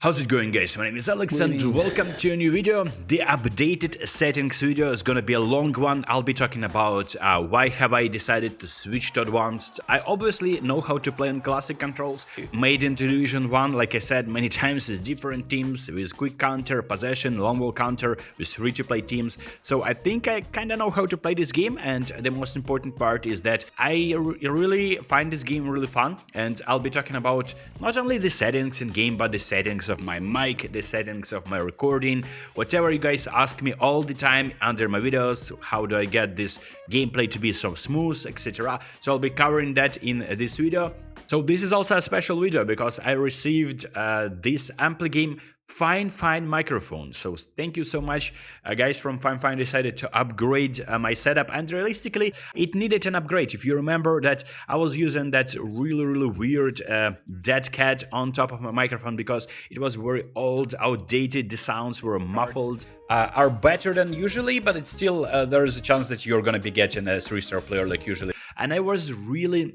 How's it going, guys? My name is Alex and welcome to a new video. The updated settings video is gonna be a long one. I'll be talking about why have I decided to switch to advanced. I obviously know how to play on classic controls, made into Division 1, like I said many times, with different teams, with quick counter, possession, long ball counter, with free-to-play teams. So I think I kinda know how to play this game, and the most important part is that I really find this game really fun, and I'll be talking about not only the settings in game, but the settings of my mic, the settings of my recording, whatever you guys ask me all the time under my videos, how do I get this gameplay to be so smooth, etc. So I'll be covering that in this video. So this is also a special video because I received this Ampligame FIFINE microphone. So thank you so much, guys from FIFINE decided to upgrade my setup, and realistically it needed an upgrade. If you remember that I was using that really weird dead cat on top of my microphone because it was very old, outdated, the sounds were muffled. Are better than usually, but it's still there is a chance that you're gonna be getting a 3-star player like usually, and I was really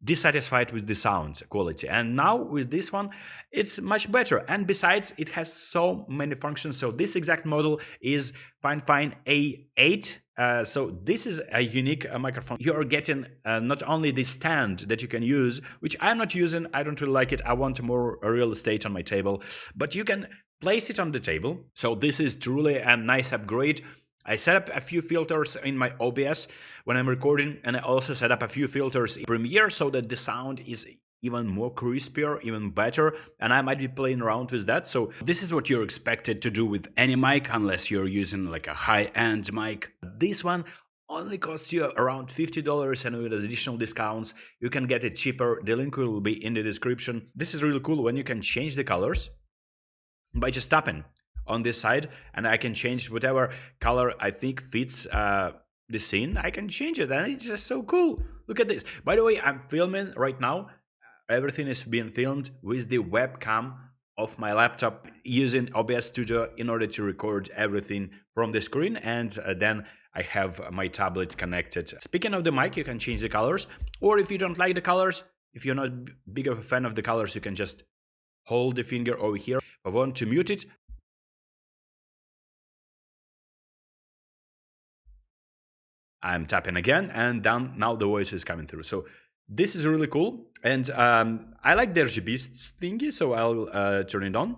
dissatisfied with the sound quality, and now with this one it's much better, and besides it has so many functions. So this exact model is FIFINE A8. So this is a unique microphone. You are getting not only the stand that you can use, which I'm not using, I don't really like it, I want more real estate on my table, but you can place it on the table. So this is truly a nice upgrade. I set up a few filters in my OBS when I'm recording, and I also set up a few filters in Premiere so that the sound is even more crispier, even better, and I might be playing around with that. So this is what you're expected to do with any mic, unless you're using like a high-end mic. This one only costs you around $50, and with additional discounts you can get it cheaper. The link will be in the description. This is really cool when you can change the colors by just tapping on this side, and I can change whatever color I think fits the scene. I can change it, and it's just so cool. Look at this. By the way, I'm filming right now. Everything is being filmed with the webcam of my laptop using OBS Studio in order to record everything from the screen, and then I have my tablet connected. Speaking of the mic, you can change the colors, or if you don't like the colors, if you're not big of a fan of the colors, you can just hold the finger over here. If I want to mute it, I'm tapping again, and down now the voice is coming through. So this is really cool, and I like the RGB thingy, so I'll turn it on,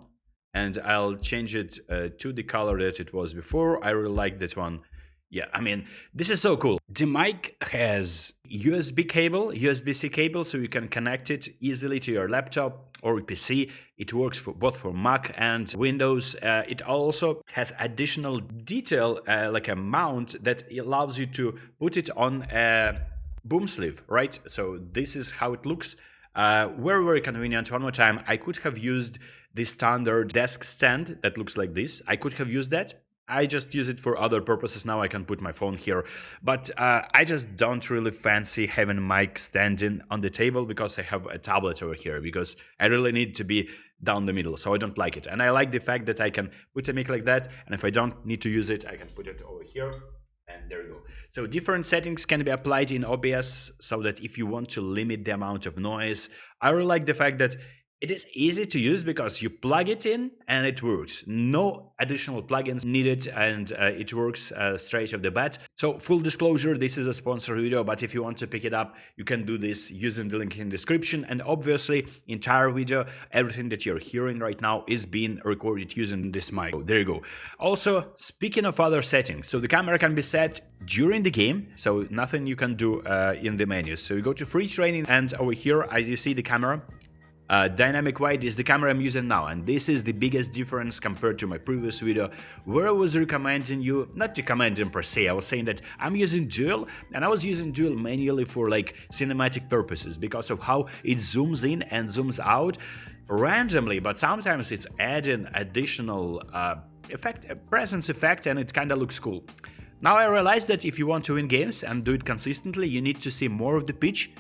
and I'll change it to the color that it was before. I really like that one. Yeah, I mean, this is so cool. The mic has USB cable, USB-C cable, so you can connect it easily to your laptop or PC. It works for both for Mac and Windows. It also has additional detail, like a mount that allows you to put it on a boom sleeve, right? So this is how it looks. Very convenient. One more time, I could have used the standard desk stand that looks like this. I could have used that. I just use it for other purposes. Now I can put my phone here, but I just don't really fancy having mic standing on the table because I have a tablet over here, because I really need to be down the middle, so I don't like it. And I like the fact that I can put a mic like that, and if I don't need to use it, I can put it over here, and there you go. So different settings can be applied in OBS so that if you want to limit the amount of noise. I really like the fact that it is easy to use because you plug it in and it works. No additional plugins needed, and it works straight off the bat. So full disclosure, this is a sponsored video, but if you want to pick it up, you can do this using the link in the description. And obviously, entire video, everything that you're hearing right now is being recorded using this mic. So there you go. Also, speaking of other settings, so the camera can be set during the game, so nothing you can do in the menus. So you go to free training, and over here, as you see the camera, dynamic wide is the camera I'm using now, and this is the biggest difference compared to my previous video where I was recommending you, not recommending per se, I was saying that I'm using dual, and I was using dual manually for like cinematic purposes because of how it zooms in and zooms out randomly, but sometimes it's adding additional presence effect, and it kind of looks cool. Now I realized that if you want to win games and do it consistently, you need to see more of the pitch.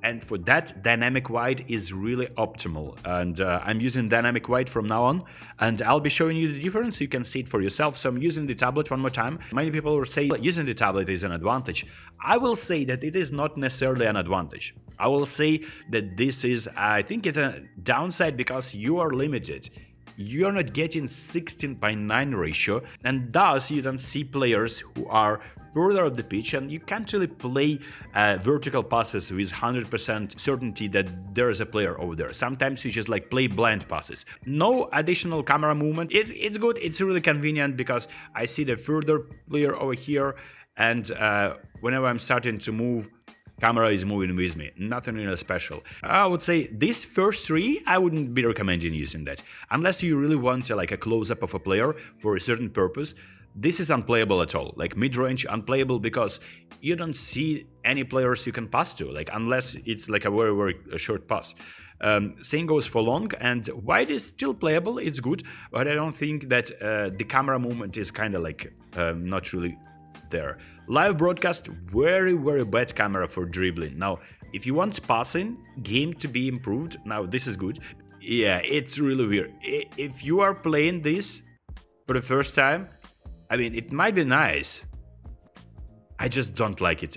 And for that, dynamic wide is really optimal, and I'm using dynamic wide from now on, and I'll be showing you the difference. You can see it for yourself. So I'm using the tablet one more time. Many people will say using the tablet is an advantage. I will say that it is not necessarily an advantage. I will say that this is, I think, it's a downside because you are limited. you're not getting 16:9 ratio, and thus you don't see players who are further up the pitch, and you can't really play vertical passes with 100% certainty that there is a player over there. Sometimes you just like play blind passes. No additional camera movement. It's good. It's really convenient because I see the further player over here, and whenever I'm starting to move, camera is moving with me. Nothing really special. I would say these first three, I wouldn't be recommending using that. Unless you really want like a close-up of a player for a certain purpose. This is unplayable at all. Like mid-range unplayable because you don't see any players you can pass to, like unless it's like a very, very short pass. Same goes for long, and wide is still playable, it's good, but I don't think that the camera movement is kind of like not really there. Live broadcast, very, very bad camera for dribbling. Now, if you want passing game to be improved, now this is good. Yeah, it's really weird. If you are playing this for the first time, I mean, it might be nice. I just don't like it.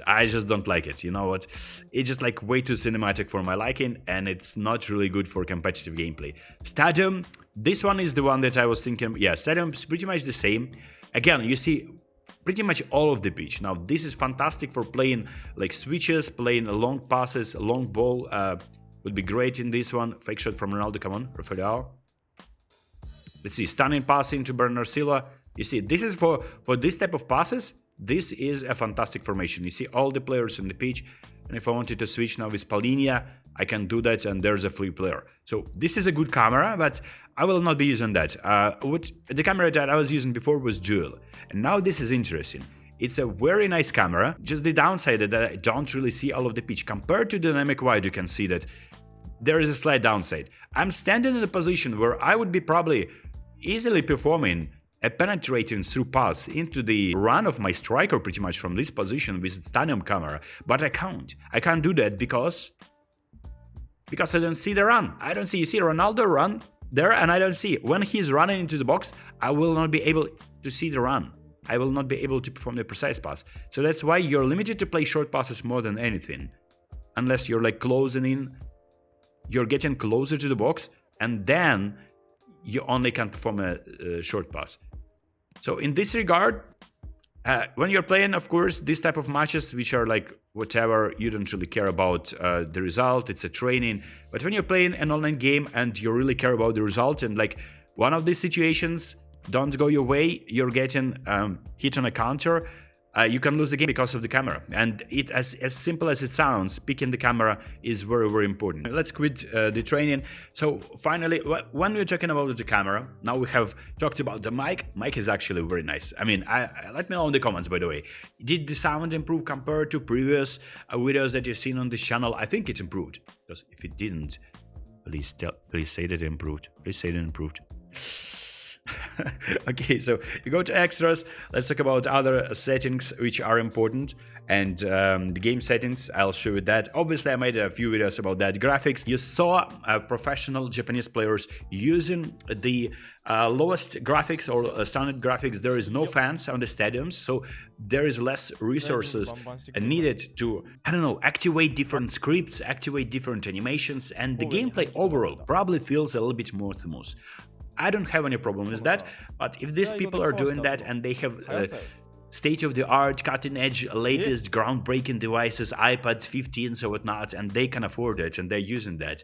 You know what? It's just like way too cinematic for my liking, and it's not really good for competitive gameplay. Stadium, this one is the one that I was thinking. Yeah, Stadium's pretty much the same. Again, you see pretty much all of the pitch. Now, this is fantastic for playing like switches, playing long passes, long ball. Would be great in this one. Fake shot from Ronaldo, come on, Rafael. Let's see, stunning pass into Bernardo Silva. You see, this is for this type of passes, this is a fantastic formation. You see all the players on the pitch, and if I wanted to switch now with Palhinha, I can do that, and there's a free player. So this is a good camera, but I will not be using that. What the camera that I was using before was Dual, and now this is interesting. It's a very nice camera, just the downside that I don't really see all of the pitch. Compared to dynamic wide, you can see that there is a slight downside. I'm standing in a position where I would be probably easily performing a penetrating through pass into the run of my striker pretty much from this position with Stadium camera, but I can't. I can't do that because I don't see the run. I don't see. You see Ronaldo run there, and I don't see. When he's running into the box, I will not be able to see the run. I will not be able to perform the precise pass. So that's why you're limited to play short passes more than anything. Unless you're like closing in, you're getting closer to the box, and then you only can perform a short pass. So in this regard, when you're playing, of course, this type of matches, which are like whatever, you don't really care about the result, it's a training. But when you're playing an online game and you really care about the result, and like one of these situations don't go your way, you're getting hit on a counter, you can lose the game because of the camera. And it, as simple as it sounds, picking the camera is very, very important. Let's quit the training. So finally, when we're talking about the camera, now we have talked about the mic. Mic is actually very nice. I mean, let me know in the comments, by the way. Did the sound improve compared to previous videos that you've seen on this channel? I think it improved. Because if it didn't, please say that it improved. Please say that it improved. Okay, so you go to extras. Let's talk about other settings which are important, and the game settings, I'll show you that. Obviously, I made a few videos about that. Graphics, you saw professional Japanese players using the lowest graphics or standard graphics. There is no fans on the stadiums, so there is less resources needed to, I don't know, activate different scripts, activate different animations, and the gameplay overall probably feels a little bit more smooth. I don't have any problem with that, but if these people are doing that and they have state-of-the-art, cutting-edge, latest, groundbreaking devices, iPad 15s or whatnot, and they can afford it and they're using that,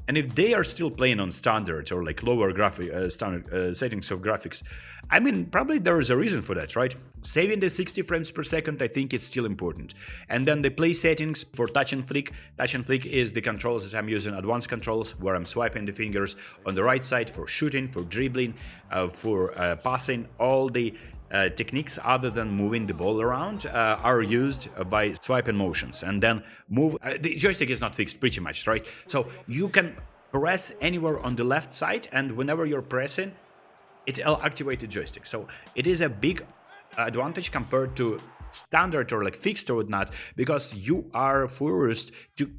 and if they are still playing on standard or like lower graphic standard settings of graphics, I mean, probably there is a reason for that, right? Saving the 60 frames per second, I think it's still important. And then the play settings for touch and flick. Touch and flick is the controls that I'm using, advanced controls, where I'm swiping the fingers on the right side for shooting, for dribbling, for passing. All the techniques other than moving the ball around are used by swiping motions, and then move. The joystick is not fixed pretty much, right? So you can press anywhere on the left side, and whenever you're pressing, it'll activate the joystick. So it is a big advantage compared to standard or like fixed or whatnot, because you are forced to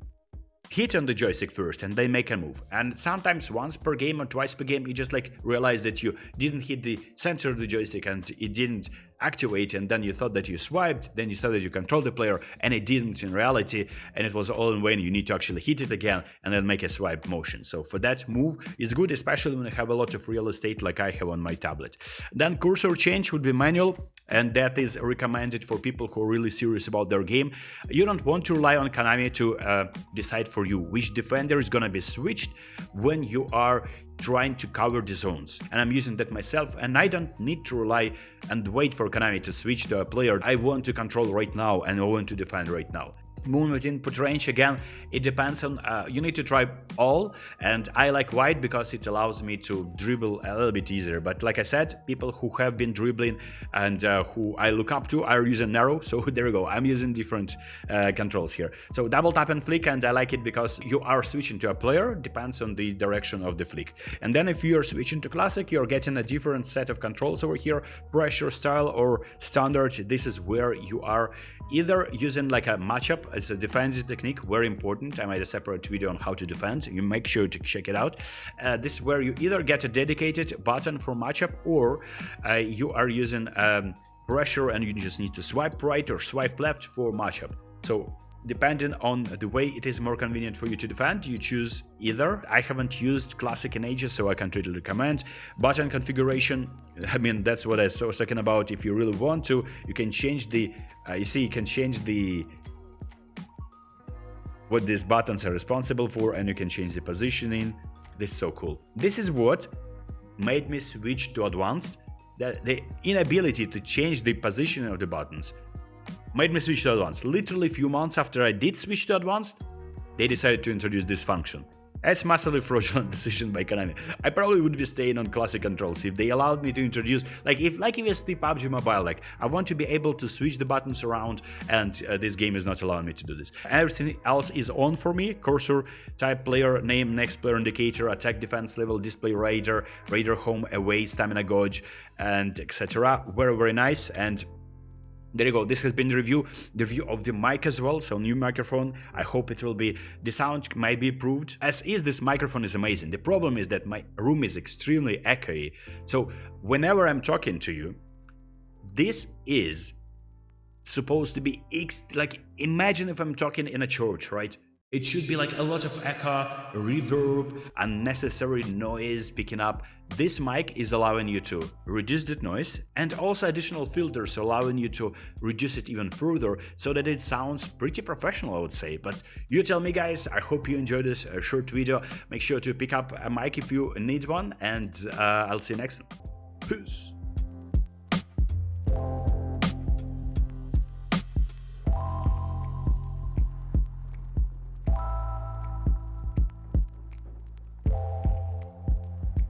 hit on the joystick first and then make a move. And sometimes once per game or twice per game, you just like realize that you didn't hit the center of the joystick and it didn't activate, and then you thought that you swiped, then you thought that you controlled the player, and it didn't in reality, and it was all in vain. You need to actually hit it again and then make a swipe motion. So for that move is good, especially when you have a lot of real estate like I have on my tablet. Then cursor change would be manual, and that is recommended for people who are really serious about their game. You don't want to rely on Konami to decide for you which defender is gonna be switched when you are trying to cover the zones. And I'm using that myself, and I don't need to rely and wait for Konami to switch to a player I want to control right now and I want to defend right now. Movement input range, again, it depends on, you need to try all, and I like wide because it allows me to dribble a little bit easier. But like I said, people who have been dribbling and who I look up to are using narrow, so there we go, I'm using different controls here. So double tap and flick, and I like it because you are switching to a player, depends on the direction of the flick. And then if you are switching to classic, you're getting a different set of controls over here, pressure, style, or standard. This is where you are either using like a matchup as a defensive technique, very important. I made a separate video on how to defend, you make sure to check it out. This is where you either get a dedicated button for matchup, or you are using pressure and you just need to swipe right or swipe left for matchup. So depending on the way it is more convenient for you to defend, you choose either. I haven't used classic in ages, so I can totally recommend. Button configuration, I mean, that's what I was talking about. If you really want to, you can change the, you see, you can change the what these buttons are responsible for, and you can change the positioning. This is so cool. This is what made me switch to advanced. The inability to change the positioning of the buttons made me switch to advanced. Literally a few months after I did switch to advanced, they decided to introduce this function. It's massively fraudulent decision by Konami. I probably would be staying on classic controls if they allowed me to introduce, like if you see PUBG Mobile, like I want to be able to switch the buttons around, and this game is not allowing me to do this. Everything else is on for me: cursor, type, player name, next player indicator, attack, defense level, display radar, radar home, away, stamina gauge, and etc. Very, very nice. And there you go, this has been the review of the mic as well, so new microphone. I hope it will be, the sound might be improved. As is, this microphone is amazing. The problem is that my room is extremely echoey, so whenever I'm talking to you, this is supposed to be, like, imagine if I'm talking in a church, right? It should be like a lot of echo, reverb, unnecessary noise picking up. This mic is allowing you to reduce that noise, and also additional filters allowing you to reduce it even further so that it sounds pretty professional, I would say. But you tell me, guys. I hope you enjoyed this short video. Make sure to pick up a mic if you need one, and I'll see you next one. Peace.